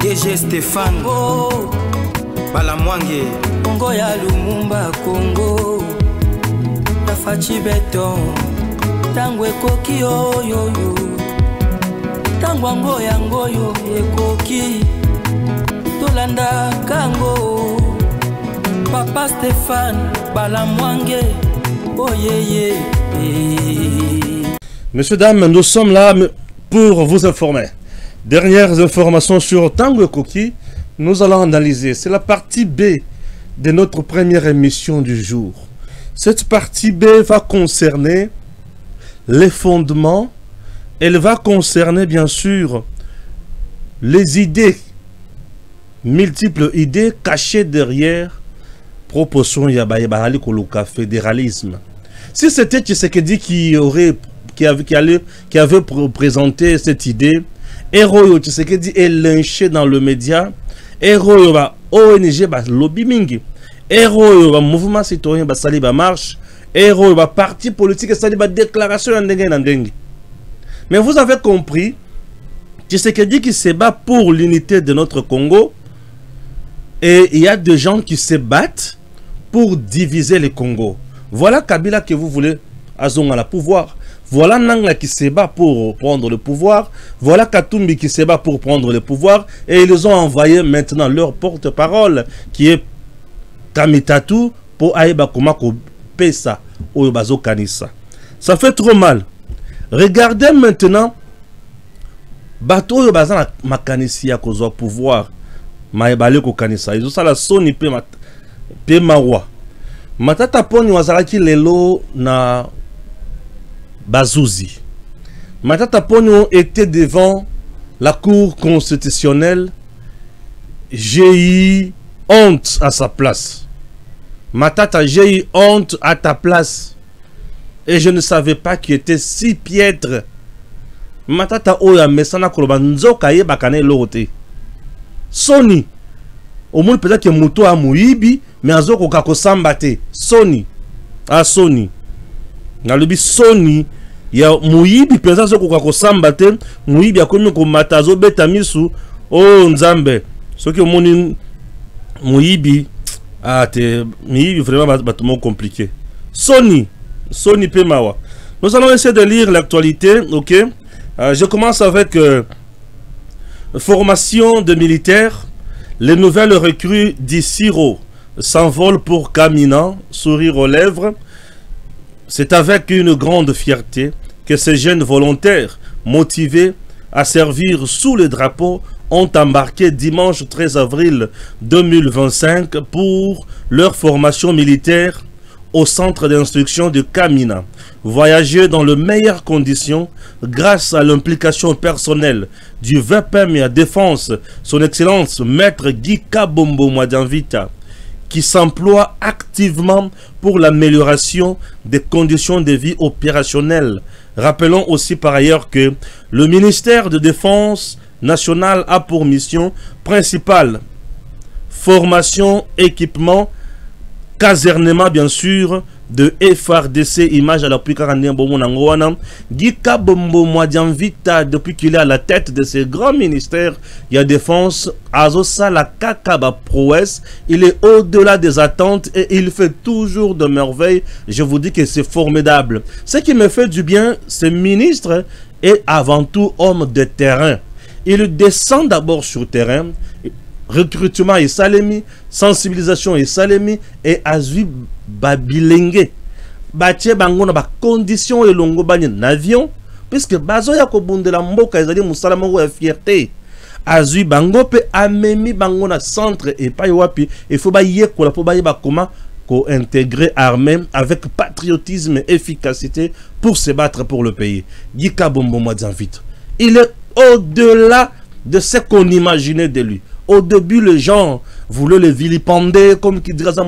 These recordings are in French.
DG Stéphane Balamwange Congo ya Lumumba Congo Tafachi Beton Tangwe koki yo Tangwango yango yo ekoki Tolanda kango Papa Stéphane Balamwange oh yeah. Messieurs, dames, nous sommes là pour vous informer. Dernières informations sur Tanguy Koki, nous allons analyser. C'est la partie B de notre première émission du jour. Cette partie B va concerner les fondements. Elle va concerner bien sûr les idées, multiples idées cachées derrière proposition Yabaye Koluka fédéralisme. Si c'était Tshisekedi qui avait présenté cette idée, Héros Tshisekedi est lynché dans le média, Héros ONG lobby mingi, Héros mouvement citoyen sali marche, Héros parti politique sali déclaration ndengue. Mais vous avez compris, Tshisekedi qui se bat pour l'unité de notre Congo, et il y a des gens qui se battent pour diviser le Congo. Voilà Kabila que vous voulez à la pouvoir. Voilà Nanga qui se bat pour prendre le pouvoir. Voilà Katumbi qui se bat pour prendre le pouvoir. Et ils ont envoyé maintenant leur porte-parole qui est Kamitatu pour Aïba Komako Pesa ou Bazo Kanissa. Ça fait trop mal. Regardez maintenant Bato yo bazana makanisi ya kozwa pouvoir. Maïbale ko Kanissa. Ils ont ça la soni pe mawa. Matata poni wazalaki lelo na Bazouzi. Matata poni était devant la cour constitutionnelle. J'ai eu honte à sa place. Matata, j'ai eu honte à ta place. Et je ne savais pas qu'il était si piètre. Matata oya mesana koloba nzoka ye bakane lote. Sony. Au moins peut-être que Mouto a Mouibi, mais Azoko kako sambate. Sony. Ah Sony. Nalobi Sony. Ya Mouibi peut-être Azoko kako sambate. Mouibi a komi ko matazo betamisu. Oh Nzambe. Ce qui est Mouibi. Ah te Mouibi vraiment bâtiment compliqué. Sony. Sony Pemawa. Nous allons essayer de lire l'actualité. Ok. Je commence avec formation de militaires. Les nouvelles recrues d'Issiro s'envolent pour Kamina, sourire aux lèvres. C'est avec une grande fierté que ces jeunes volontaires, motivés à servir sous le drapeau, ont embarqué dimanche 13 avril 2025 pour leur formation militaire au centre d'instruction de Kamina. Voyager dans les meilleures conditions grâce à l'implication personnelle du VPM à Défense, son Excellence Maître Guy Kabombo Mwadjanvita, qui s'emploie activement pour l'amélioration des conditions de vie opérationnelles. Rappelons aussi par ailleurs que le ministère de Défense nationale a pour mission principale formation, équipement, casernement bien sûr de FRDC, image à l'appui Guy Kabombo Mwadjanvita, depuis qu'il est à la tête de ces grands ministères, il y a défense, Azosa la Kakaba prouesse, il est au-delà des attentes et il fait toujours de merveilles. Je vous dis que c'est formidable. Ce qui me fait du bien, ce ministre est avant tout homme de terrain. Il descend d'abord sur terrain. Recrutement et salemi, sensibilisation et salemi, et azui babilenge. Bache bangona ba condition et longo banye navion, puisque bazo ya ko bundela mboka ezali musala mongo ya fierté. Azui bango pe amemi bangona centre et pa wapi, il faut ba yekola po ba yeba comment ko intégrer armée avec patriotisme et efficacité pour se battre pour le pays. Guy Kabombo Mwadjanvita. Il est au-delà de ce qu'on imaginait de lui. Au début, les gens voulaient le vilipender, comme qui dirait ça,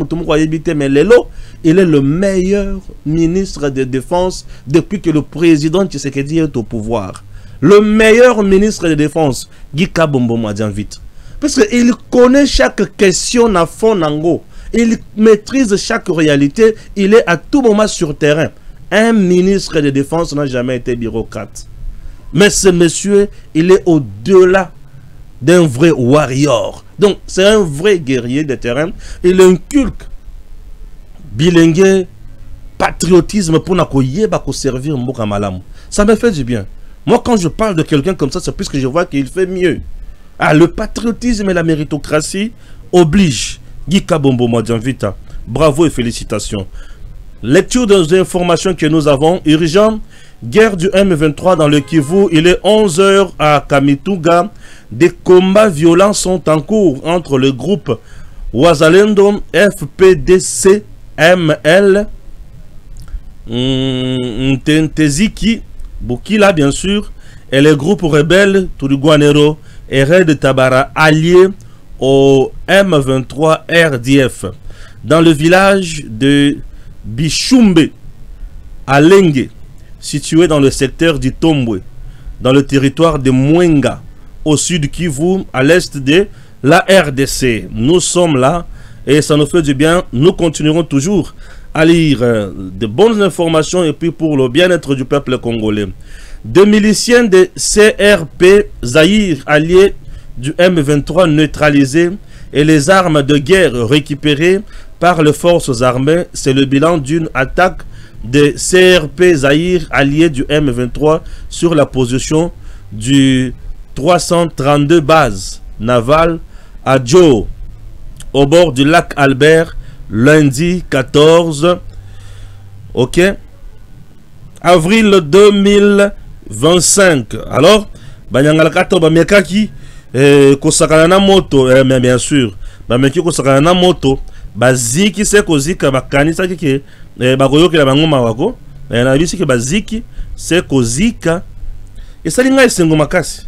mais Lelo, il est le meilleur ministre de Défense depuis que le président Tshisekedi est au pouvoir. Le meilleur ministre de Défense, Guy Kabombo Mwadjanvita. Parce qu'il connaît chaque question à fond nango. Il maîtrise chaque réalité. Il est à tout moment sur terrain. Un ministre de Défense n'a jamais été bureaucrate. Mais ce monsieur, il est au-delà d'un vrai warrior. Donc, c'est un vrai guerrier de terrain. Il inculque bilingue, patriotisme pour servir Mboka Malam. Ça me fait du bien. Moi, quand je parle de quelqu'un comme ça, c'est parce que je vois qu'il fait mieux. Ah, le patriotisme et la méritocratie obligent. Guy Kabombo Mwadjanvita. Bravo et félicitations. Lecture des informations que nous avons. Urgent. Guerre du M23 dans le Kivu. Il est 11 h à Kamituga. Des combats violents sont en cours entre le groupe Wazalendo, FPDC, ML, Nteziki, Bukila bien sûr, et les groupes rebelles Turiguanero et Red Tabara alliés au M23 RDF. Dans le village de Bishumbe, à Lengue, situé dans le secteur du Tombwe, dans le territoire de Mwenga, au sud Kivu, à l'est de la RDC. Nous sommes là et ça nous fait du bien. Nous continuerons toujours à lire de bonnes informations et puis pour le bien-être du peuple congolais. Des miliciens de CRP Zaïre alliés du M23 neutralisés et les armes de guerre récupérées par les forces armées, c'est le bilan d'une attaque de CRP Zaïre alliés du M23 sur la position du 332 bases navales à Djo, au bord du lac Albert, lundi 14 avril 2025. Alors, Banyangalakato Bamekaki, Kosakana moto, mais bien sûr, Bameki Kosakana moto, Baziki se Kozika Bakanisa Kiki, Bagoyoki la Bangoma Wako, et la vie que Baziki se Kozika, et ça l'ingé Sengomakasi.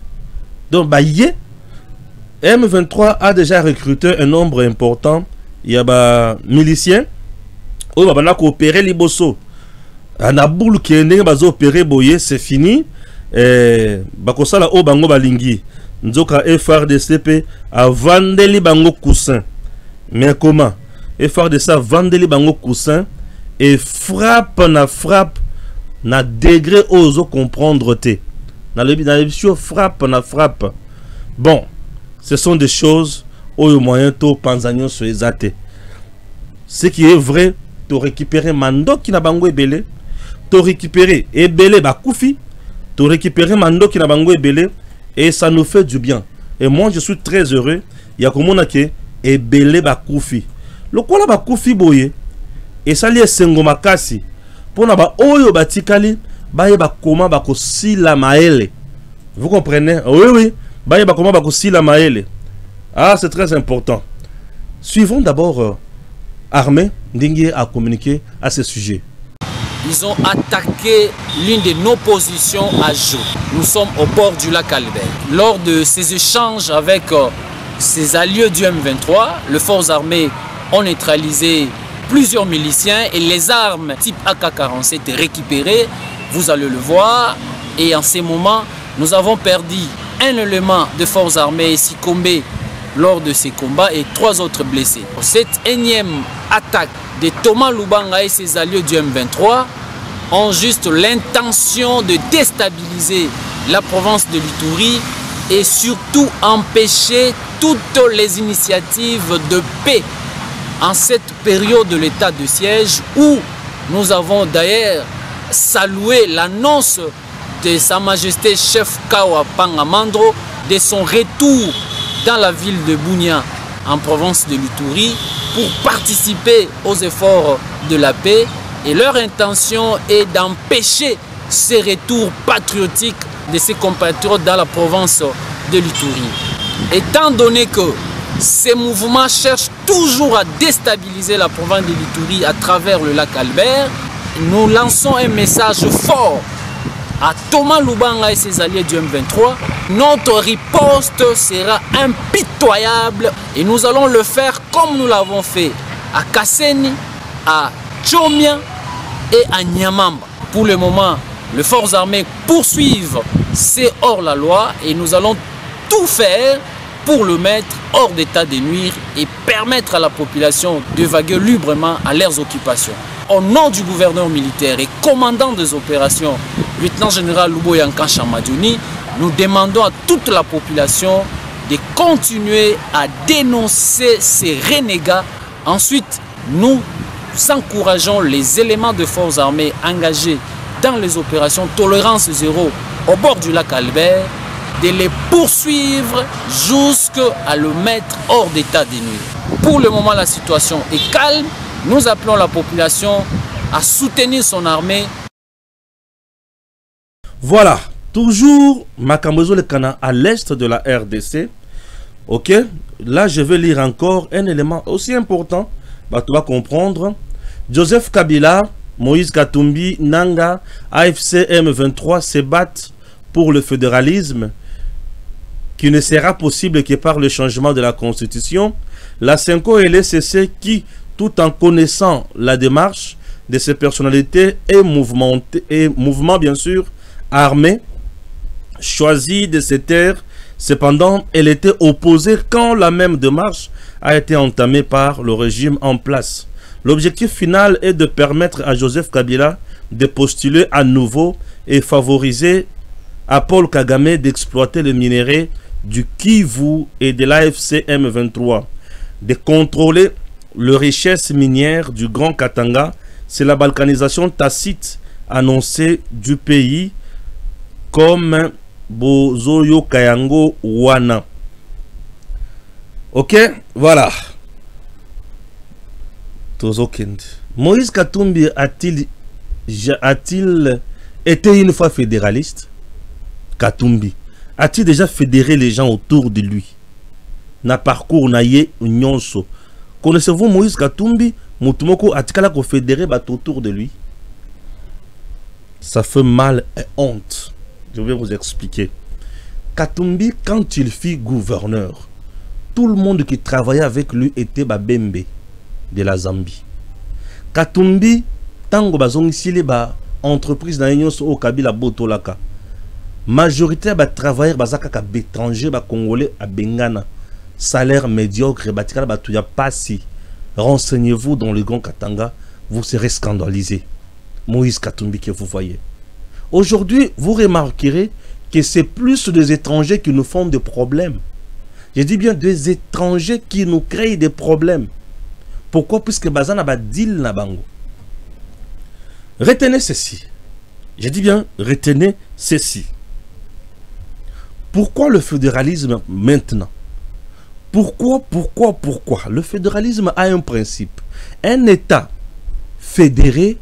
Donc, Baye, M23 a déjà recruté un nombre important. Il y a des miliciens. On va coopérer les bosso. Anaboul qui est opéré boye, c'est fini. Bakosala o bango balingi. Nzoka FRDCP a vendu les bango coussin. Mais comment? FRDC a vendu les bango coussin et frappe na degré oso comprendre te. Dans le frappe na frappe. Bon, ce sont des choses où le moyen to panzagnon sur les athées. Ce qui est vrai, tu récupérer mando qui n'a bango ebele, tu récupérer ebele bakoufi, tu récupérer mando qui n'a bango ebele et ça nous fait du bien. Et moi je suis très heureux. Il y a comme on a que ebele bakoufi. Le quoi la bakoufi boye et ça lié sengo makasi pour na ba oyo batikali baye bakoma bakosi la maele. Vous comprenez? Oui oui. Baye bakoma bakosi la maele. Ah, c'est très important. Suivons d'abord Armée Ndingue à communiquer à ce sujet. Ils ont attaqué l'une de nos positions à Jo. Nous sommes au bord du lac Albert. Lors de ces échanges avec ces alliés du M23, les forces armées ont neutralisé plusieurs miliciens et les armes type AK-47 récupérées. Vous allez le voir. Et en ces moments, nous avons perdu un élément de forces armées succombé lors de ces combats et 3 autres blessés. Cette énième attaque de Thomas Lubanga et ses alliés du M23 ont juste l'intention de déstabiliser la province de l'Ituri et surtout empêcher toutes les initiatives de paix en cette période de l'état de siège où nous avons d'ailleurs salué l'annonce de Sa Majesté chef Kawa Pangamandro de son retour dans la ville de Bunia en province de l'Ituri pour participer aux efforts de la paix et leur intention est d'empêcher ces retours patriotiques de ses compatriotes dans la province de l'Ituri. Étant donné que ces mouvements cherchent toujours à déstabiliser la province de l'Ituri à travers le lac Albert, nous lançons un message fort à Thomas Lubanga et ses alliés du M23. Notre riposte sera impitoyable et nous allons le faire comme nous l'avons fait à Kasseni, à Tchomia et à Nyamamba. Pour le moment, les forces armées poursuivent ces hors-la-loi et nous allons tout faire pour le mettre hors d'état de nuire et permettre à la population de vaguer librement à leurs occupations. Au nom du gouverneur militaire et commandant des opérations, lieutenant général Luboyankan Chamadjouni, nous demandons à toute la population de continuer à dénoncer ces renégats. Ensuite, nous encourageons les éléments de forces armées engagés dans les opérations Tolérance Zéro au bord du lac Albert de les poursuivre jusqu'à le mettre hors d'état de nuire. Pour le moment, la situation est calme. Nous appelons la population à soutenir son armée. Voilà, toujours Makambozo le Kana à l'est de la RDC. Ok, là je vais lire encore un élément aussi important. Bah, tu vas comprendre. Joseph Kabila, Moïse Katumbi, Nanga, AFC M23 se battent pour le fédéralisme qui ne sera possible que par le changement de la constitution. La Senko et les CC qui, tout en connaissant la démarche de ces personnalités et mouvements bien sûr armés, choisit de se taire. Cependant, elle était opposée quand la même démarche a été entamée par le régime en place. L'objectif final est de permettre à Joseph Kabila de postuler à nouveau et favoriser à Paul Kagame d'exploiter le minerai du Kivu et de l'AFC M23, de contrôler les richesses minières du Grand Katanga. C'est la balkanisation tacite annoncée du pays comme Bozoyo Kayango Wana. Ok, voilà. Moïse Katumbi a-t-il été une fois fédéraliste? Katumbi a-t-il déjà fédéré les gens autour de lui? Na parcours na ye nyonso. Connaissez-vous Moïse Katumbi? Mutumoko atikala ko fédérer autour de lui. Ça fait mal et honte. Je vais vous expliquer. Katumbi, quand il fut gouverneur, tout le monde qui travaillait avec lui était Babembe de la Zambie. Katumbi, tango bazongisile ba entreprise na nyonso au Kabila Botolaka. Majorité ba travailleurs bazaka ka étranger ba congolais à Bengana. Salaire médiocre batikala ba tuya pasi. Renseignez-vous dans le Grand Katanga, vous serez scandalisé. Moïse Katumbi que vous voyez. Aujourd'hui, vous remarquerez que c'est plus des étrangers qui nous font des problèmes. Je dis bien des étrangers qui nous créent des problèmes. Pourquoi? Puisque Bazana ba deal na bango. Retenez ceci. Je dis bien, retenez ceci. Pourquoi le fédéralisme maintenant? Pourquoi? Le fédéralisme a un principe. Un État fédéré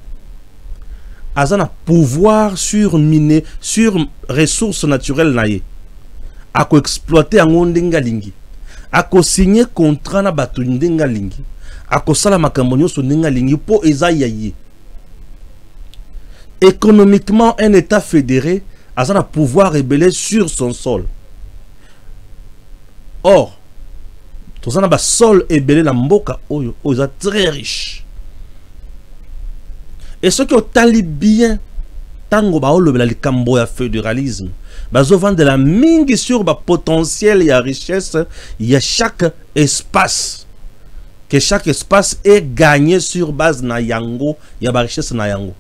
a un pouvoir sur miner, sur ressources naturelles naïe. A ko exploiter en ndenga lingi. A ko signer contrat na batu ndenga lingi. A ko sala makambo nyonso ndenga lingi po eza yaye. Économiquement, un État fédéré a un pouvoir rebelle sur son sol. Or, tout ça n'a pas sol et belé la mboka oyo oza très riche. Et ceux qui ont talibien tango ba olo bela likambo ya fédéralisme bazo vendre la mingi sur ba potentiel ya richesse ya chaque espace, que chaque espace est gagné sur base na yango ya ba richesse na yango.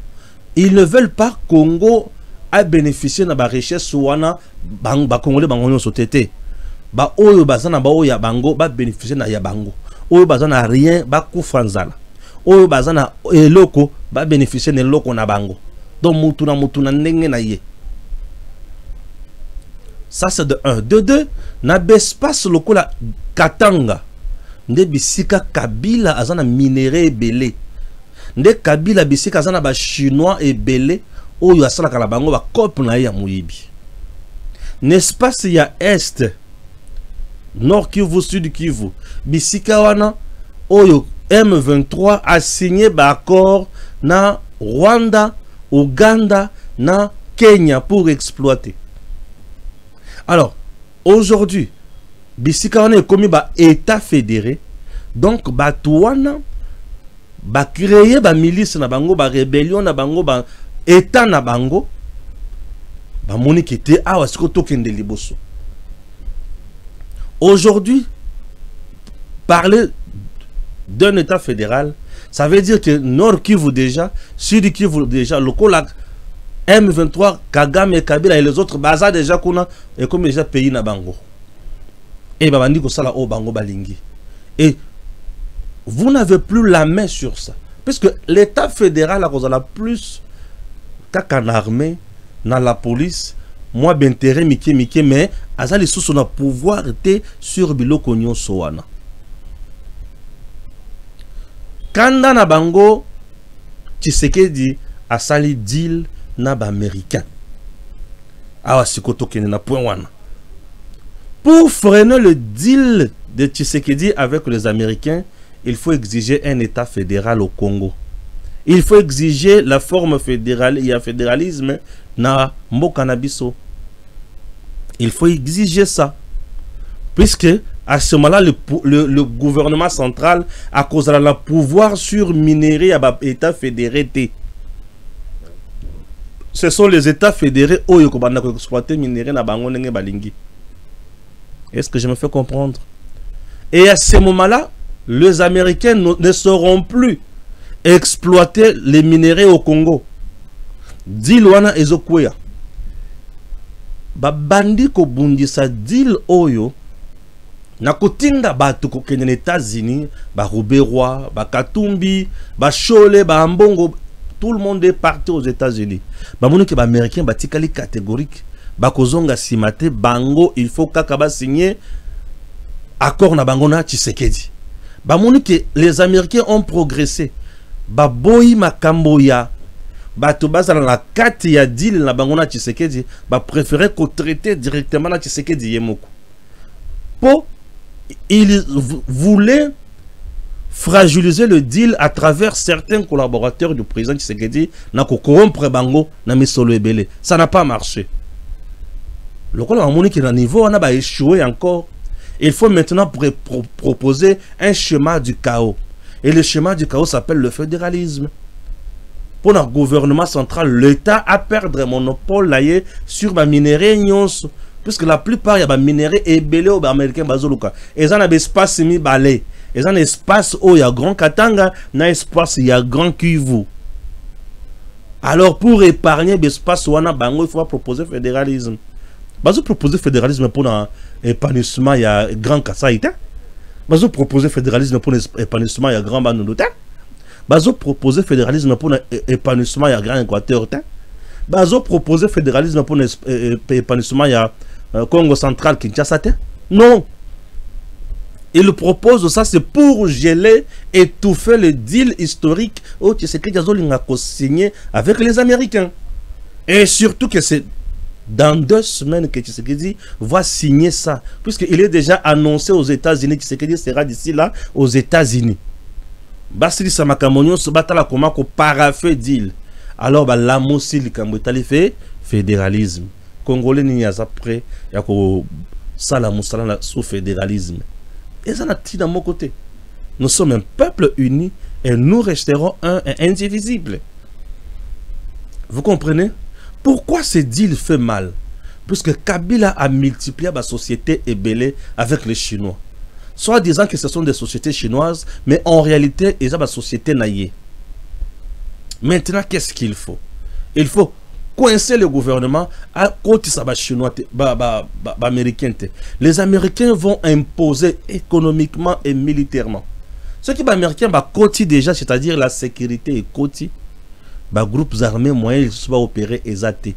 Ils ne veulent pas Congo a bénéficier na ba richesse wana bang ba congolais bango sotété. Ba oyo bazana ba oya bango ba bénéficier na ya bango. Oyo bazana rien ba kufranzala. Oyo bazana eloko ba bénéficier na eloko na bango. Donc mutuna ndenge na ye. Ça c'est de 1. De 2, na bespace lokola Katanga. Nde bisika Kabila azana minerai ebele. Nde Kabila bisika azana ba chinois ebele oyo asala kala bango ba cop na ya muyibi. N'est-ce pas s'il y a est Nord Kivu, Sud Kivu, bisika wana oyo M23 a signé ba accord na Rwanda, Ouganda, na Kenya pour exploiter. Alors, aujourd'hui, bisika wana est commis ba État fédéré, donc ba touana ba créer ba milice na bango, ba rébellion na bango, ba État na bango, ba moni qui était awa siko tokende liboso. Aujourd'hui, parler d'un État fédéral, ça veut dire que Nord Kivu déjà, Sud Kivu déjà, le Kolak, M23, Kagame, Kabila et les autres, Baza déjà qu'on a, et comme déjà pays na bango. Et babandi ko sala o bango balingi. Et vous n'avez plus la main sur ça. Puisque l'État fédéral a causé la plus qu'en armée, dans la police, moi d'intérêt mike, mais azali sous son pouvoir était sur biloko nyonso wana. Kanda na bango Tshisekedi asali deal na ba américain. Awa sikoto kene na point wana. Pour freiner le deal de Tshisekedi avec les Américains, il faut exiger un État fédéral au Congo. Il faut exiger la forme fédérale, il y a fédéralisme na mboka na biso. Il faut exiger ça. Puisque à ce moment-là, le gouvernement central a causé le pouvoir sur minerai à l'État fédéré. Ce sont les États fédérés qui ont exploité minerai na bango ndenge balingi. Est-ce que je me fais comprendre? Et à ce moment-là, les Américains ne sauront plus exploiter les minéraux au Congo. Dil wana ezokwea. Ba bandi ko bundisa dil oyo na kotinda batu ko kene États-Unis, ba Roberoi, ba Katumbi, ba Chole, ba Ambongo, tout le monde est parti aux États-Unis. Ba moni ke ba américain ba tikali catégorique, ba kozonga simate bango il faut kaka ba signer accord na bango na Tshisekedi. Ba moni ke les Américains ont progressé. Ba boyi makambo ya bato bazala na kati ya deal na bango na Tshisekedi, ba préférer ko traiter directement na Tshisekedi yemoko. Po il voulait fragiliser le deal à travers certains collaborateurs du président Tshisekedi na ko corrompre bango na misolo ebele. Ça n'a pas marché. Le col a qui est niveau on a échoué encore. Il faut maintenant proposer un schéma du chaos. Et le schéma du chaos s'appelle le fédéralisme. Pour notre gouvernement central, l'État a perdu le monopole là, sur les minéraux. Puisque la plupart il y a des minéraux et belé aux Américains bazoluka. Et ils ont un espace mi balé. Ils ont un espace où il y a Grand Katanga, un espace il y a Grand Kivu. Alors pour épargner l'espace où on a bango, il faut proposer le fédéralisme. Bazo proposer le fédéralisme pour l'épanouissement il y a Grand Kasaï. Bazo proposer le fédéralisme pour l'épanouissement il y a Grand Banoulouta. Bazo proposer le fédéralisme pour l'épanouissement il y a Grand Équateur. Bazo proposer le fédéralisme pour l'épanouissement il y a Congo central, Kinshasa. Non. Il propose ça, c'est pour geler, étouffer le deal historique où Tshisekedi a signé avec les Américains. Et surtout que c'est dans 2 semaines que Tshisekedi va signer ça. Puisqu'il est déjà annoncé aux États-Unis, Tshisekedi sera d'ici là aux États-Unis. Basili Samakamonio se bat à la comment qu'on parafait deal. Alors, la moussi le fait fédéralisme. Congolais n'y a pas prêt, il y a que ça la moussala sous fédéralisme. Et ça n'a pas de mon côté. Nous sommes un peuple uni et nous resterons un et indivisible. Vous comprenez? Pourquoi ce deal fait mal? Puisque Kabila a multiplié la société ébélée avec les Chinois. Soit disant que ce sont des sociétés chinoises, mais en réalité, ils ont une société naïe. Maintenant, qu'est-ce qu'il faut? Il faut coincer le gouvernement à côté de chinois, américain. Les Américains vont imposer économiquement et militairement. Ce qui est américain, côté déjà, c'est-à-dire la sécurité et côté, groupes armés moyens soient opérés exatés.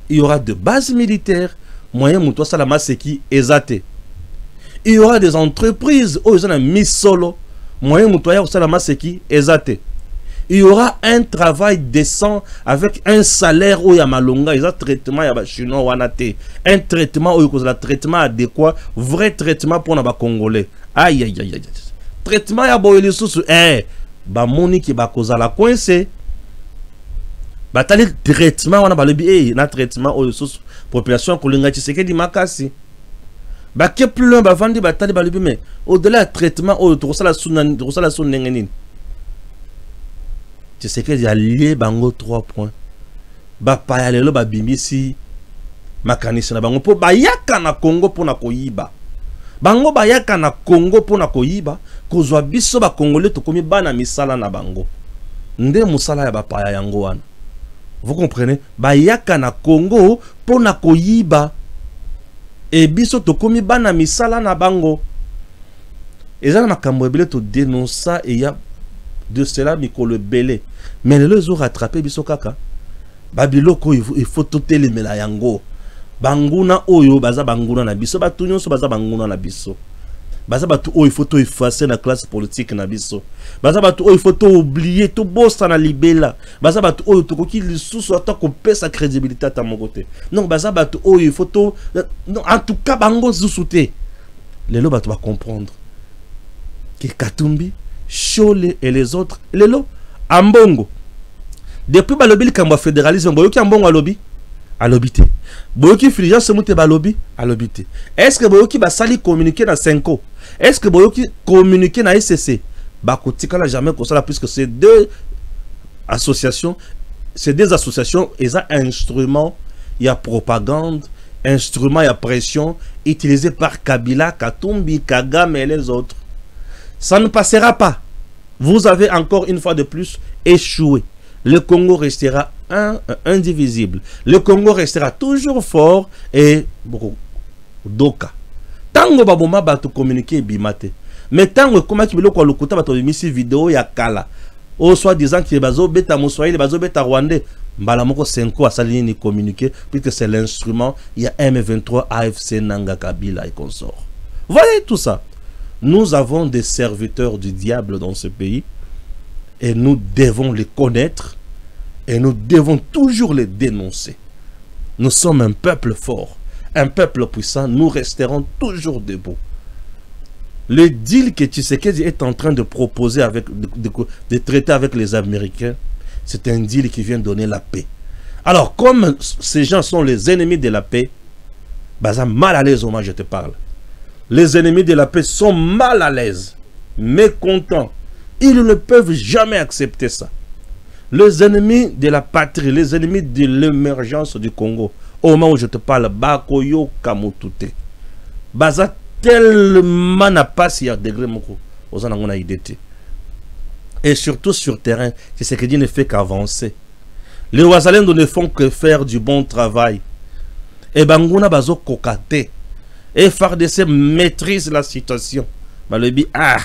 Il y aura de bases militaires moyens moutoua salama seki exatés. Il y aura des entreprises où ils ont mis solo moyens moutoua salama seki exatés. Il y aura un travail décent avec un salaire où il y a malonga, il y a un traitement, il y a chinois wanate, un traitement où il y a un traitement adéquat, vrai traitement pour les Congolais. Aïe aïe aïe aïe. Traitement il y a boy les sous moni qui ba cause la coincé. Batali traitement wana balobi na traitement aux sous population kolinga Tshisekedi makasi. Ba ke plus loin ba vandi batali balobi mais au-delà du traitement au to sala sous nengeni. Tu sais que a lié bango 3 points. Ba pa lelo ba bimbisi makanisi na bango po bayaka na Congo po na koyiba. Bango bayaka na Congo po na koyiba, kozwa biso ba Congolais to komi bana misala na bango. Nde musala ya ba pa yango wana. Vous comprenez? Bayaka na Congo po na koyiba. et biso to komi bana misala na bango. Et ça na makambo ebele to dénoncer et y a de cela mikolo belé. Mais les ont rattrapé biso kaka. Babiloko il faut tout télémela yango. Banguna oyo baza banguna na biso batunyo so baza banguna na biso. Baza batu oyo il faut tout effacer na classe politique na biso. Baza batu oyo il faut tout oublier tout bossa na libela. Baza batu oyo to koki lisusu ata ko pesa sa crédibilité à mon côté. Non baza batu oyo il faut tout non en tout cas bango susute. Lelo batu va comprendre que Katumbi, Chole et les autres lelo ambongo. Depuis balobi likambo fédéralisme boyoki ambongo alobi alobité. Boyoki Fulgence Mouté balobi alobité. Est-ce que boyoki basali communiquer dans 5 ans? Est-ce que boyoki communiquer dans SCC? Bakotika n'a jamais comme ça puisque c'est deux associations et ça instrument, il y a propagande, instrument, il y a pression utilisé par Kabila, Katumbi, Kagame et les autres. Ça ne passera pas. Vous avez encore une fois de plus échoué. Le Congo restera indivisible. Le Congo restera toujours fort et doka. Tango baboma bato communiquer bimate. Mais tango comment ki biloko lokuta bato misi vidéo ya kala. O soit disant que bazo beta moswahili bazo beta rwandais. Mbala moko 5 ans asali ni communiquer puisque c'est l'instrument, il y a M23 AFC Nanga Kabila et consorts. Voyez tout ça. Nous avons des serviteurs du diable dans ce pays. Et nous devons les connaître et nous devons toujours les dénoncer. Nous sommes un peuple fort, un peuple puissant, nous resterons toujours debout. Le deal que Tshisekedi est en train de proposer, de traiter avec les Américains, c'est un deal qui vient donner la paix. Alors, comme ces gens sont les ennemis de la paix, bah, mal à l'aise, moi je te parle. Les ennemis de la paix sont mal à l'aise, mécontents. Ils ne peuvent jamais accepter ça. Les ennemis de la patrie, les ennemis de l'émergence du Congo, au moment où je te parle, Bakoyo Kamotute. Baza tellement n'a pas si à degré moko, aux en a idée. Et surtout sur terrain, c'est ce que Dieu ne fait qu'avancer. Les Ouazalendo ne font que faire du bon travail. Et Banguna Bazo Kokate. Et FARDC maîtrise la situation. Balobi, ah!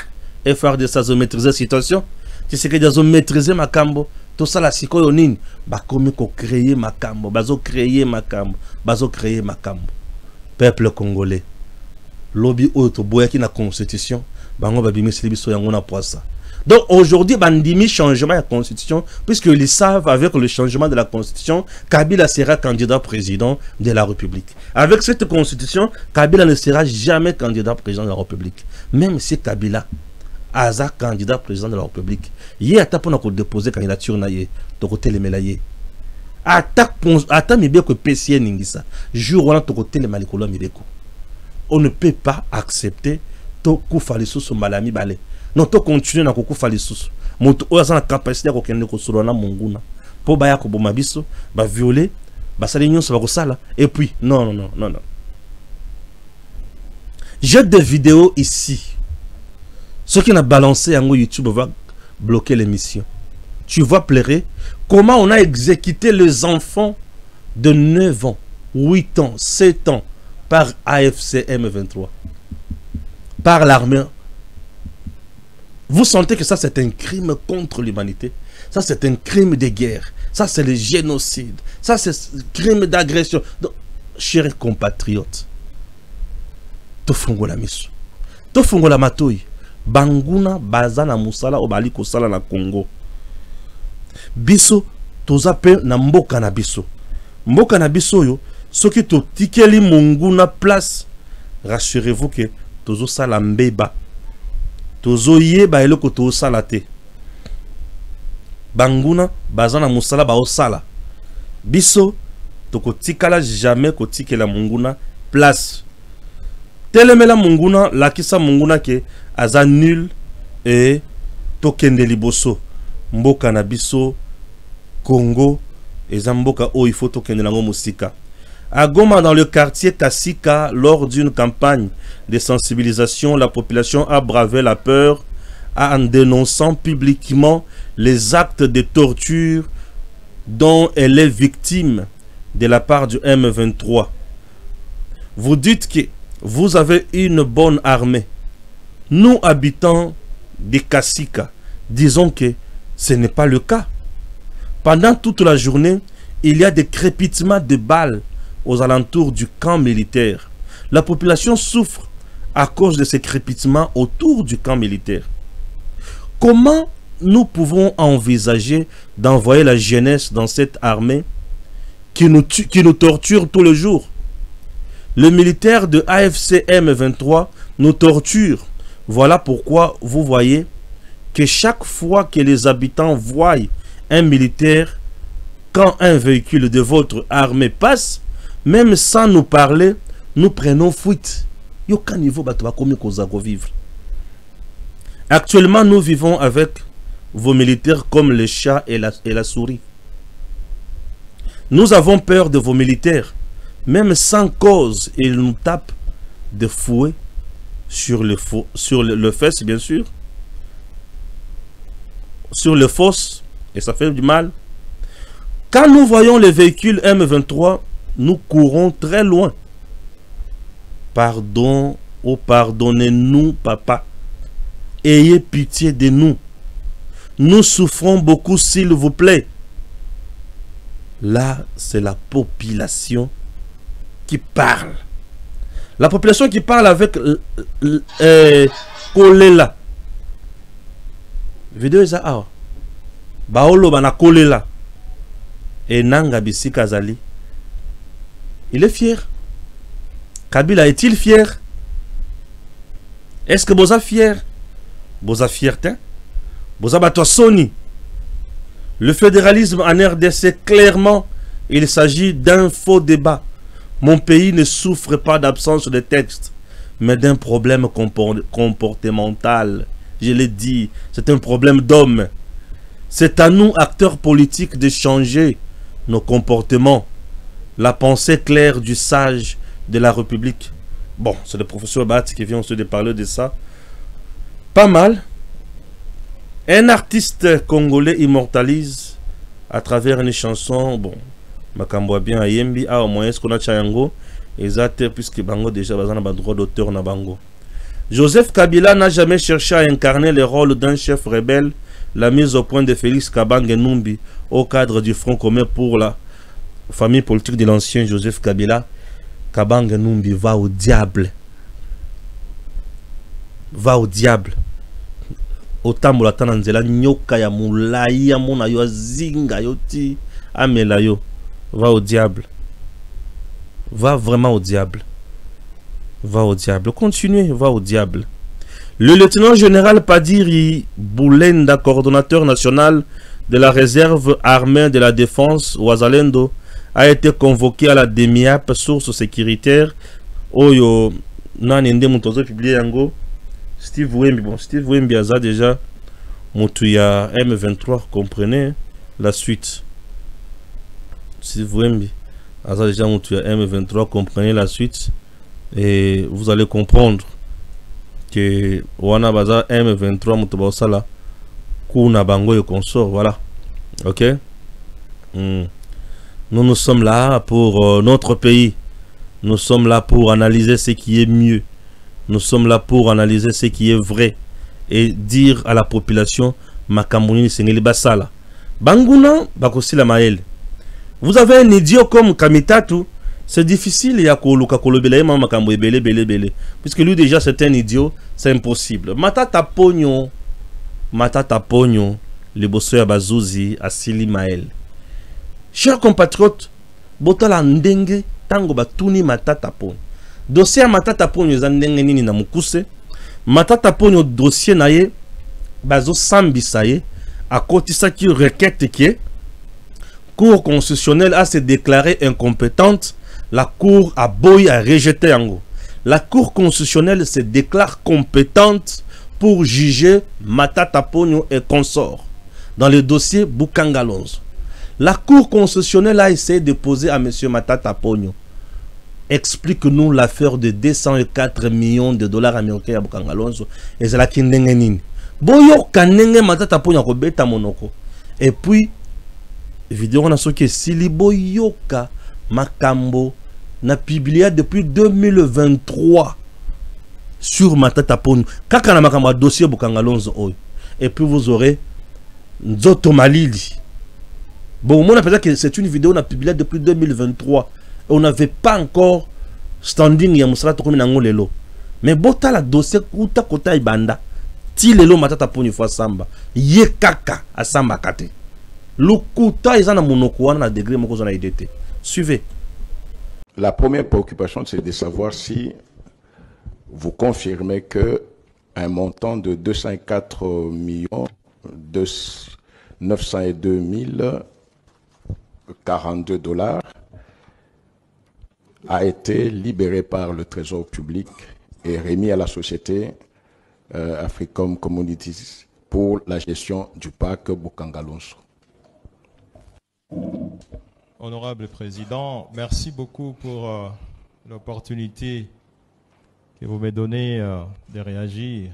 Et faire de ça, maîtriser la situation. Tu sais que ils ont maîtrisé ma cambo. Tout ça, la psychoyonine. Bah, comme ils ont créé ma cambo. Bah, ils ont créé ma cambo. Bah, ils ont créé ma cambo. Peuple congolais. Lobby autre, boyaki na constitution. Bah, on va bimé silibiso yangona pour ça. Donc, aujourd'hui, bandimi changement de la constitution. Puisqu'ils savent, avec le changement de la constitution, Kabila sera candidat président de la République. Avec cette constitution, Kabila ne sera jamais candidat président de la République. Même si Kabila Aza candidat président de la République. Yé ata pona ko déposer candidature na yé to côté les melaye. Ata mibeko PCN ningisa. Jour wana to côté les malikolo mibeko. On ne peut pas accepter to kufa lisusu malami balé. Non to continuer na ko kufa lisusu. Moto oza na capacité ko kende ko surona munguna. Po baya ko boma biso, ba violer, ba sali nyonso ba ko sala et puis non. J'ai des vidéos ici. Ce qui n'a balancé en YouTube va bloquer l'émission. Tu vas pleurer comment on a exécuté les enfants de 9 ans, 8 ans, 7 ans par AFC M23. Par l'armée. Vous sentez que ça c'est un crime contre l'humanité. Ça c'est un crime de guerre. Ça c'est le génocide. Ça c'est un crime d'agression. Donc, chers compatriotes, tofungola miso. Tofungola matoi. Banguna bazana musala obali kosala na Congo. Biso tozape na mboka na biso. Mboka na biso yo soki to tikeli munguna place. Rassurez-vous que tozo sala mbeba. Tozo yeba eloko to sala te. Banguna bazana musala ba osala. Biso toko tikala jamais ko tikela munguna place. Telemela munguna lakisa munguna ke aza nul et tokende liboso mboka na biso Congo et zamboka o il faut tokende nango musika. À Goma, dans le quartier Kasika, lors d'une campagne de sensibilisation, la population a bravé la peur en dénonçant publiquement les actes de torture dont elle est victime de la part du M23. Vous dites que vous avez une bonne armée. Nous, habitants des Kasika, disons que ce n'est pas le cas. Pendant toute la journée, il y a des crépitements de balles aux alentours du camp militaire. La population souffre à cause de ces crépitements autour du camp militaire. Comment nous pouvons envisager d'envoyer la jeunesse dans cette armée qui nous torture tous les jours? Le militaire de AFC M23 nous torture. Voilà pourquoi vous voyez que chaque fois que les habitants voient un militaire, quand un véhicule de votre armée passe, même sans nous parler, nous prenons fuite. Actuellement, nous vivons avec vos militaires comme les chats et la souris. Nous avons peur de vos militaires. Même sans cause, ils nous tapent de fouet sur le fesse, bien sûr. Sur le fosse, et ça fait du mal. Quand nous voyons les véhicules M23, nous courons très loin. Pardon, oh pardonnez-nous, papa. Ayez pitié de nous. Nous souffrons beaucoup, s'il vous plaît. Là, c'est la population qui parle. La population qui parle avec Kolela. Vidéo est ça. Baolo bana Kolela. Et Nanga Bissi Kazali. Il est fier. Kabila est-il fier? Est-ce que Boza fier? Boza fierté? Boza bato Sony. Le fédéralisme en RDC, clairement, il s'agit d'un faux débat. Mon pays ne souffre pas d'absence de texte, mais d'un problème comportemental. Je l'ai dit, c'est un problème d'homme. C'est à nous, acteurs politiques, de changer nos comportements. La pensée claire du sage de la République. Bon, c'est le professeur Bat qui vient aussi de parler de ça. Pas mal. Un artiste congolais immortalise à travers une chanson. Bon, Makambo bien à Yembi, au moins ce qu'on a Chayango, exact, puisque Bango déjà a un droit d'auteur na Bango. Joseph Kabila n'a jamais cherché à incarner le rôle d'un chef rebelle. La mise au point de Félix Kabange Numbi au cadre du Front commun pour la famille politique de l'ancien Joseph Kabila. Kabange Numbi va au diable. Va au diable. Autant moulata nanzela nyoka ya mulai ya mona yo zinga yoti amela yo. Va au diable. Va vraiment au diable. Va au diable. Continuez, va au diable. Le lieutenant général Padiri Boulenda, coordonnateur national de la réserve armée de la défense Ouazalendo, a été convoqué à la DEMIAP, source sécuritaire. Oyo nanende mutozo publié yango. Steve Wembi, bon, Steve Wembi a déjà Moutouya M23, comprenez la suite. Steve Wembi a déjà Moutouya M23, comprenez la suite. Et vous allez comprendre que Wana Baza M23 Moutoubaosala Kuna Bango et consort, voilà. Ok. Nous sommes là pour notre pays. Nous sommes là pour analyser ce qui est mieux. Nous sommes là pour analyser ce qui est vrai et dire à la population Makambouni Sengeli Basala. Banguna Bakosila Maël. Vous avez un idiot comme Kamitatu, c'est difficile ya koluka kolobela ma makambo ebele bele puisque lui déjà c'est un idiot, c'est impossible. Matata pogno le bosso ya Bazouzi Asili Maël. Chers compatriotes, botala ndenge tango batuni matata pogno. Dossier Matata Pogno zandenge nini na mukuse. Matata Pogno dossier naye bazo sambisaye a kotisa ki requête qui est Cour constitutionnelle a se déclaré incompétente. La Cour a boy a rejeté yango. La Cour constitutionnelle se déclare compétente pour juger Matata Pogno et consorts dans le dossier Bukangalonzo. La Cour constitutionnelle a essayé de poser à monsieur Matata Pogno. Explique-nous l'affaire de 204 millions de dollars américains à Bukangalonzo. Et c'est la kindengenine. Boyo kanenge Matata Pogno ko beta monoko. Et puis vidéo on a ce que sili boyoka makambo n'a publié depuis 2023 sur Matata Ponyo. Kaka na un dossier Bokanga Lonzo Oyo. Et puis vous aurez Nzoto Malili. Bon, moi on appelle ça que c'est une vidéo qu'on a publiée depuis 2023. Et on n'avait pas encore standing ya Moussala Tokomi Nango Lelo. Mais bota la dossier Kuta Kota Ibanda. Ti Lelo Matata Ponyo fois Samba. Ye Kaka à Samba Kate. Lukuta ils en a monoko wana na degré moko zona IDT. Suivez. La première préoccupation, c'est de savoir si vous confirmez que un montant de 204 902 042 $ a été libéré par le Trésor public et remis à la société Africom Communities pour la gestion du parc Bokanga Lonzo. Honorable Président, merci beaucoup pour l'opportunité que vous me donnez de réagir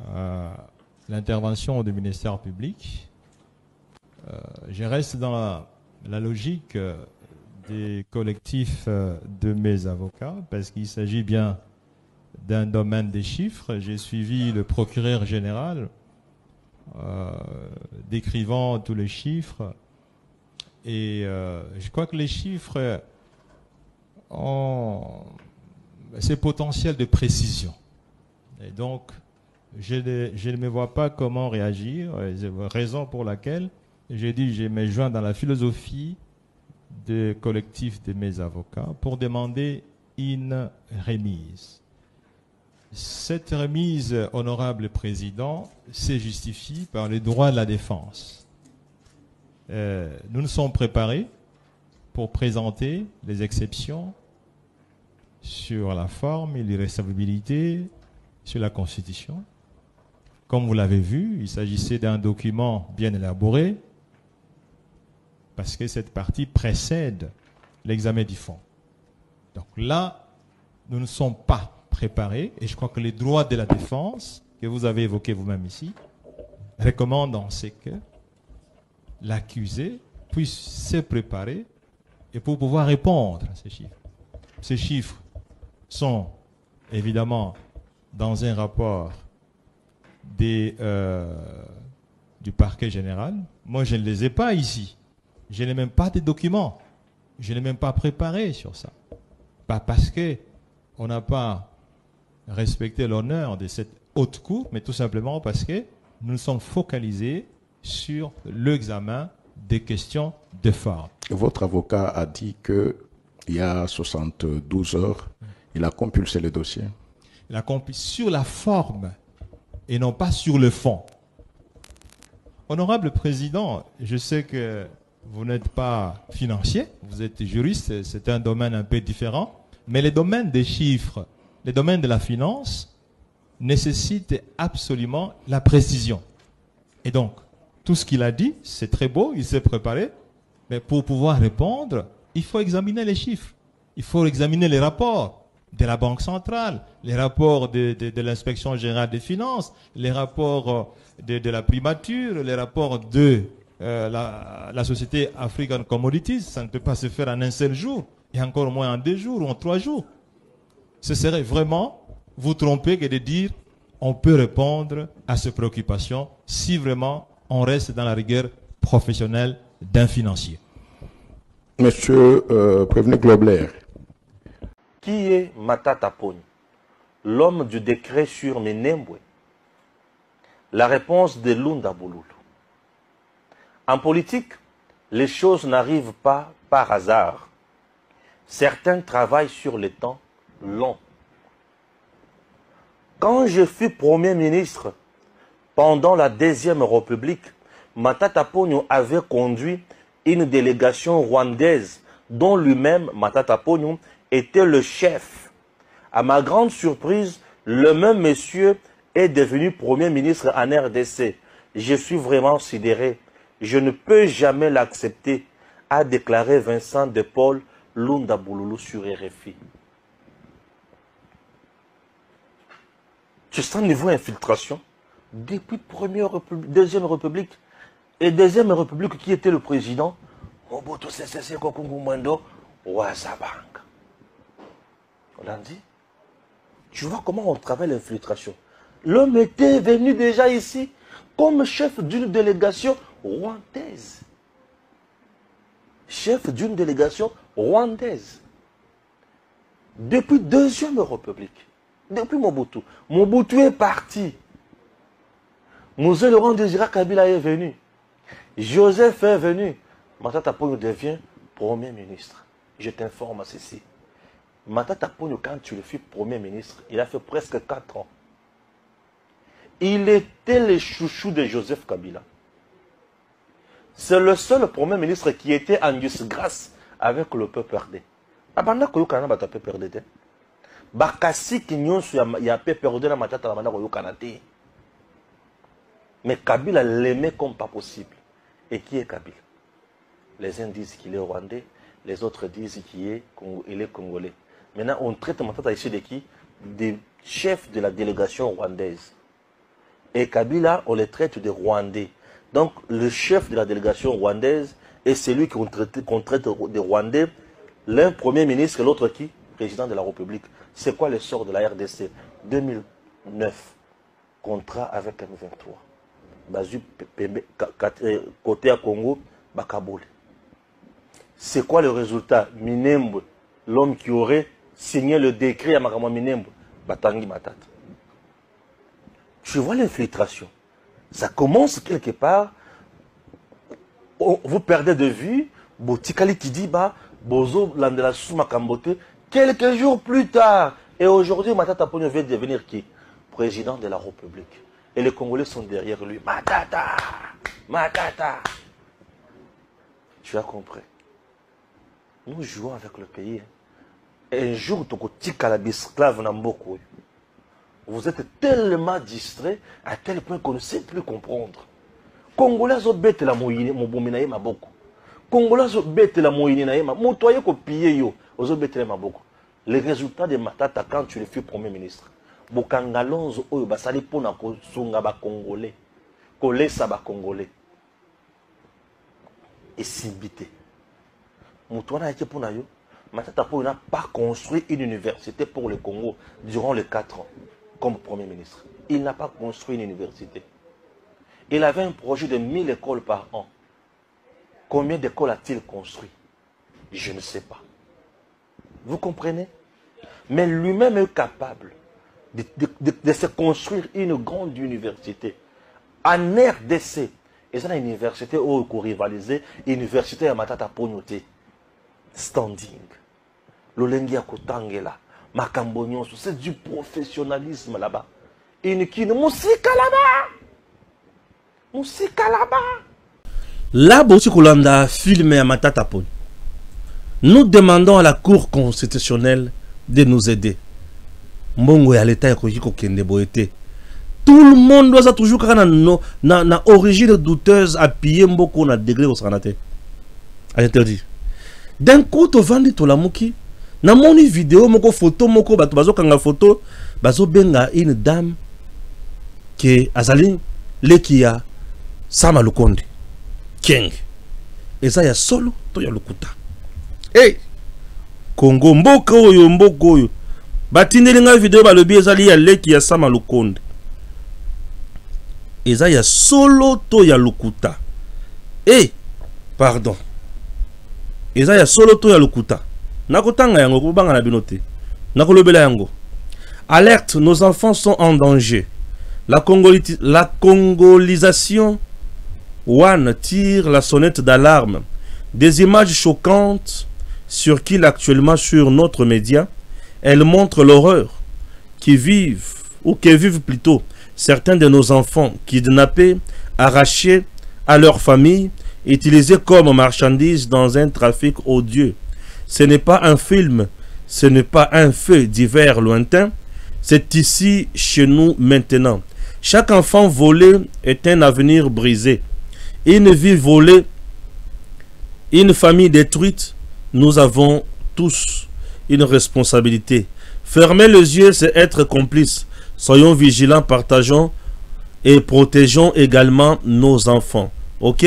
à l'intervention du ministère public. Je reste dans la logique des collectifs de mes avocats parce qu'il s'agit bien d'un domaine des chiffres. J'ai suivi le procureur général décrivant tous les chiffres. Et je crois que les chiffres ont ce potentiel de précision. Et donc, je ne me vois pas comment réagir. C'est la raison pour laquelle j'ai dit je me joins dans la philosophie des collectifs de mes avocats pour demander une remise. Cette remise, honorable Président, se justifie par les droits de la défense. Nous nous sommes préparés pour présenter les exceptions sur la forme et l'irrecevabilité, sur la Constitution. Comme vous l'avez vu, il s'agissait d'un document bien élaboré parce que cette partie précède l'examen du fond. Donc là, nous ne sommes pas préparés et je crois que les droits de la défense, que vous avez évoqués vous-même ici, recommandent en ce que l'accusé puisse se préparer et pour pouvoir répondre à ces chiffres. Ces chiffres sont évidemment dans un rapport du parquet général. Moi, je ne les ai pas ici. Je n'ai même pas de documents. Je n'ai même pas préparé sur ça. Pas parce qu'on n'a pas respecté l'honneur de cette haute cour, mais tout simplement parce que nous nous sommes focalisés sur l'examen des questions de forme. Votre avocat a dit qu'il y a 72 heures, il a compulsé le dossier. Il a compulsé sur la forme et non pas sur le fond. Honorable Président, je sais que vous n'êtes pas financier, vous êtes juriste, c'est un domaine un peu différent, mais les domaines des chiffres, les domaines de la finance nécessitent absolument la précision. Et donc, tout ce qu'il a dit, c'est très beau, il s'est préparé, mais pour pouvoir répondre, il faut examiner les chiffres. Il faut examiner les rapports de la Banque centrale, les rapports de l'inspection générale des finances, les rapports de la primature, les rapports de la société African Commodities. Ça ne peut pas se faire en un seul jour, et encore moins en 2 jours ou en 3 jours. Ce serait vraiment vous tromper que de dire on peut répondre à ces préoccupations si vraiment on reste dans la rigueur professionnelle d'un financier. Monsieur Prévenu Globler. Qui est Matata Ponyo, l'homme du décret sur Menembwe? La réponse de Lunda Bululu. En politique, les choses n'arrivent pas par hasard. Certains travaillent sur le temps long. Quand je fus Premier ministre, pendant la Deuxième République, Matata Ponyo avait conduit une délégation rwandaise dont lui-même, Matata Ponyo, était le chef. À ma grande surprise, le même monsieur est devenu Premier ministre en RDC. Je suis vraiment sidéré. Je ne peux jamais l'accepter, a déclaré Vincent de Paul Lunda Bululu sur RFI. C'est un niveau infiltration. Depuis Deuxième République et Deuxième République, qui était le président? Mobutu Sese Seko Kungu Mwendo, Wazabank. On a dit, tu vois comment on travaille l'infiltration. L'homme était venu déjà ici comme chef d'une délégation rwandaise. Chef d'une délégation rwandaise. Depuis Deuxième République. Depuis Mobutu. Mobutu est parti. Mosé Laurent Désiré Kabila est venu. Joseph est venu. Matata Ponyo devient Premier ministre. Je t'informe à ceci. Matata Ponyo, quand tu le fus Premier ministre, il a fait presque 4 ans. Il était le chouchou de Joseph Kabila. C'est le seul Premier ministre qui était en disgrâce avec le peuple RD. Abanda koyo kana bata peuple RD. Bakasi kinyonso ya peuple RD na matata na banda koyo kana te. Mais Kabila l'aimait comme pas possible. Et qui est Kabila? Les uns disent qu'il est rwandais, les autres disent qu'il est congolais. Maintenant, on traite Matata ici de qui? Des chefs de la délégation rwandaise. Et Kabila, on les traite de Rwandais. Donc, le chef de la délégation rwandaise est celui qu'on traite de Rwandais. L'un Premier ministre et l'autre qui? Président de la République. C'est quoi le sort de la RDC? 2009, contrat avec M23. Bazu côté à Congo, Bakabole. C'est quoi le résultat? Minembwe, l'homme qui aurait signé le décret à Makama Minembwe, Batangi Matata. Tu vois l'infiltration. Ça commence quelque part. Vous perdez de vue. Botikali qui dit Bozo Landela Soumakambote. Quelques jours plus tard. Et aujourd'hui, Matata Ponyo vient devenir qui? Président de la République. Et les Congolais sont derrière lui. Matata! Matata! Tu as compris? Nous jouons avec le pays. Un jour, tu as la esclave Namboko. Vous êtes tellement distrait à tel point qu'on ne sait plus comprendre. Congolais ont bête la moyenne, mon bon minaï ma beaucoup. Congolais ont bête la moyenne, mon toyer copié yo, aux bête la beaucoup. Les résultats de Matata quand tu le fais Premier ministre. Bokangalonzo oyo basali pona ko sunga ba Congolais. Kolesa ba Congolais. Et simbité. Moutouana été pona yo. Matata Ponyo n'a pas construit une université pour le Congo durant les 4 ans comme Premier ministre. Il n'a pas construit une université. Il avait un projet de 1000 écoles par an. Combien d'écoles a-t-il construit? Je ne sais pas. Vous comprenez? Mais lui-même est capable de se construire une grande université. En RDC, et c'est une université où on rivalisait, université à Matata Ponyo standing. L'Olengi Akotangela, Makambonyon, c'est du professionnalisme là-bas. Une qui nous musique là-bas. Musique là-bas. Là, Bossi Kolanda filmé à Matata Ponyo. Nous demandons à la Cour constitutionnelle de nous aider. Mbongo ya l'État ekojiko kende boete. Tout le monde doit toujours na origine douteuse appuyer mboko na degré au sanate. Interdit. D'un coup to vandi to la muki na moni vidéo moko photo moko bato bazo kanga photo bazo benga une dame qui azali lekia sama lukonde keng eza ya solo to ya lukuta. Hey Congo mboka oyo batindeli nga video balobi ezali ya leki ya sama lukonde eza ya solo to ya lukuta. Pardon, eza ya solo to ya lukuta. Nakotanga yango kubanga na binote. Nakolobela yango. Alerte, nos enfants sont en danger. La congolisation One tire la sonnette d'alarme. Des images choquantes circulent actuellement sur notre média. Elles montrent l'horreur que vivent plutôt certains de nos enfants kidnappés, arrachés à leur famille, utilisés comme marchandises dans un trafic odieux. Ce n'est pas un film, ce n'est pas un fait divers lointain, c'est ici, chez nous, maintenant. Chaque enfant volé est un avenir brisé. Une vie volée, une famille détruite, nous avons tous une responsabilité. Fermer les yeux, c'est être complice. Soyons vigilants, partageons et protégeons également nos enfants. Ok?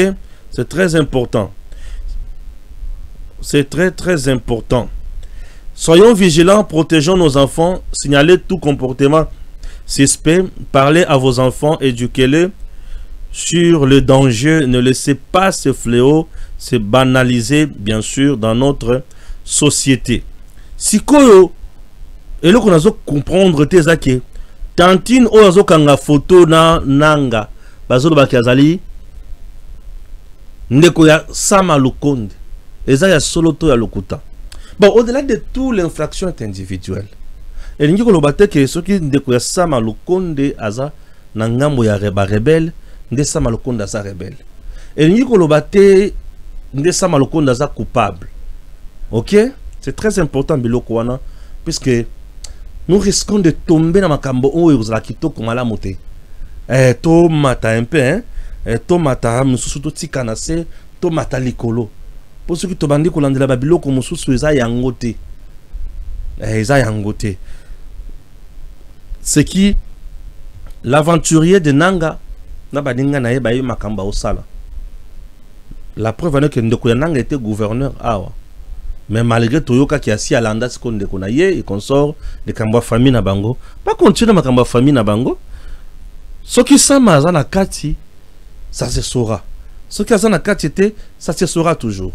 C'est très important. c'est très très important. Soyons vigilants, protégeons nos enfants, signalez tout comportement suspect, parlez à vos enfants, éduquez-les sur le danger, ne laissez pas ce fléau se banaliser, bien sûr, dans notre société. Si koyo, et là qu'on a comprendre tes acquis, tantine o azo kanga photo na nanga, bazolo bakiazali, ndeko ya sama lukonde, eza ya solo to ya lokuta. Bon, au-delà de tout, l'infraction est individuelle. Et nous avons dit que ceux qui ont sama lukonde aza nangambo ya reba rebelle, nde sama lukonde aza rebelle. Et nous avons dit nde sama lukonde aza coupable. Ok? C'est très important biloko wana, puisque nous risquons de tomber dans makambo oyo za kitoko malamu te. To mata un peu, hein? To mata mususu to tikanase, to mata likolo. Pour ceux qui te bandent qu'on a de la babilo comme sous eza yangote. Eza yangote. C'est qui l'aventurier de Nanga na badinga na yeba makamba osala. La preuve est que Ndeko Nanga était gouverneur awa. Mais malgré Toyoka qui a si à l'andas qu'on Ndeko na ye et qu'on sort de kamba famille na bango, pas continuer makamba famille na bango. Ce qui sama na kati, ça se saura. Ce qui a na kati était, ça se saura toujours.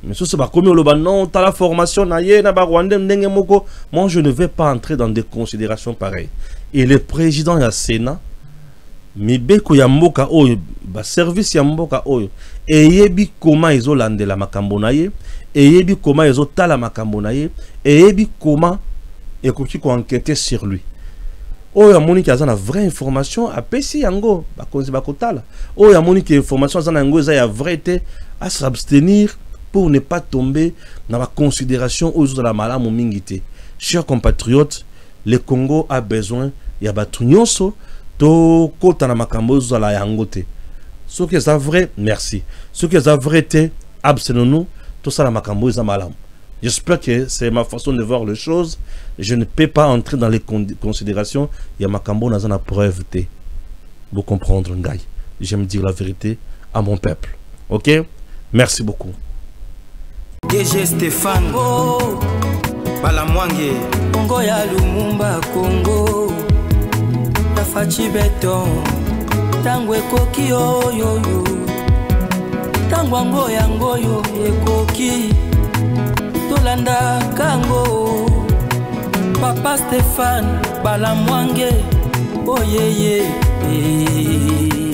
Mais ce c'est pas comme le non, t'as la formation na ye na ba Rwanda ndenge moko. Moi je ne vais pas entrer dans des considérations pareilles. Et le président ya Sénat mibeko ya mboka oyo ba service ya mboka oyo eyebi comment ezolande la makambo na ye, eyebi comment ezotala makambo na ye, eyebi comment ekoki ko enquêter sur lui. Oyo amoni ki azana vraie information apesi yango ba konzi ba kotala. Oyo amoni ki information azana yango eza ya vrai te à s'abstenir pour ne pas tomber dans la considération aux la malamu mingité. Chers compatriotes, le Congo a besoin ya batunyonso to kota na makambo za la yangote. Ce qui est vrai, merci. Ce qui est vrai, abstenons-nous. Tout ça la makambo za malamu. J'espère que c'est ma façon de voir les choses. Je ne peux pas entrer dans les considérations. Ya makambo na zana preuve te. Vous comprendre ngai. J'aime dire la vérité à mon peuple. OK? Merci beaucoup. DG Stéphane Balamwange Congo ya Lumumba Congo Tafachi Beton Tangwe koki oyo Tangwango yango yo ekoki Tolanda kango Papa Stéphane Balamwange Oh yeah yeah